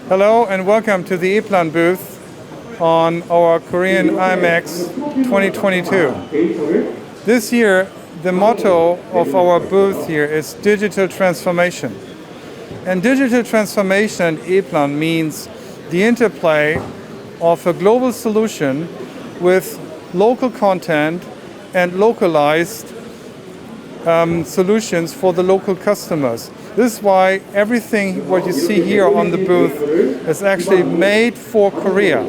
Hello and welcome to the Eplan booth on our Korean IMEX 2022. This year, the motto of our booth here is digital transformation. And digital transformation at Eplan means the interplay of a global solution with local content and localized solutions for the local customers. This is why everything what you see here on the booth is actually made for Korea.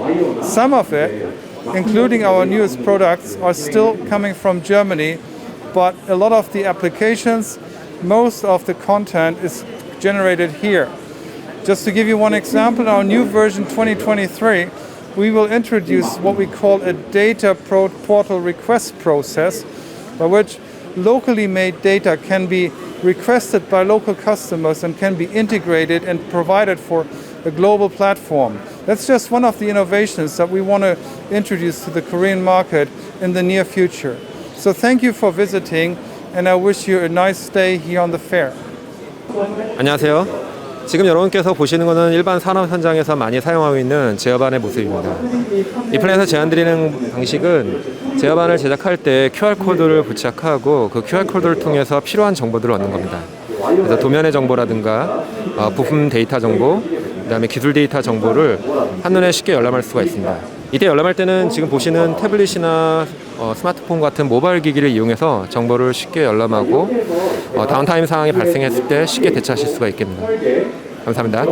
Some of it, including our newest products, are still coming from Germany, but a lot of the applications, most of the content is generated here. Just to give you one example, our new version 2023, we will introduce what we call a data portal request process, by which locally made data can be requested by local customers and can be integrated and provided for a global platform. That's just one of the innovations that we want to introduce to the Korean market in the near future. So thank you for visiting, and I wish you a nice stay here on the fair. 안녕하세요. 지금 여러분께서 보시는 것은 일반 산업 현장에서 많이 사용하고 있는 제어반의 모습입니다. 이플랜에서 제안드리는 방식은 제어반을 제작할 때 QR코드를 부착하고 그 QR코드를 통해서 필요한 정보들을 얻는 겁니다. 그래서 도면의 정보라든가 부품 데이터 정보, 그 다음에 기술 데이터 정보를 한눈에 쉽게 열람할 수가 있습니다. 이때 열람할 때는 지금 보시는 태블릿이나 스마트폰 같은 모바일 기기를 이용해서 정보를 쉽게 열람하고 다운타임 상황이 발생했을 때 쉽게 대처하실 수가 있겠습니다. 감사합니다.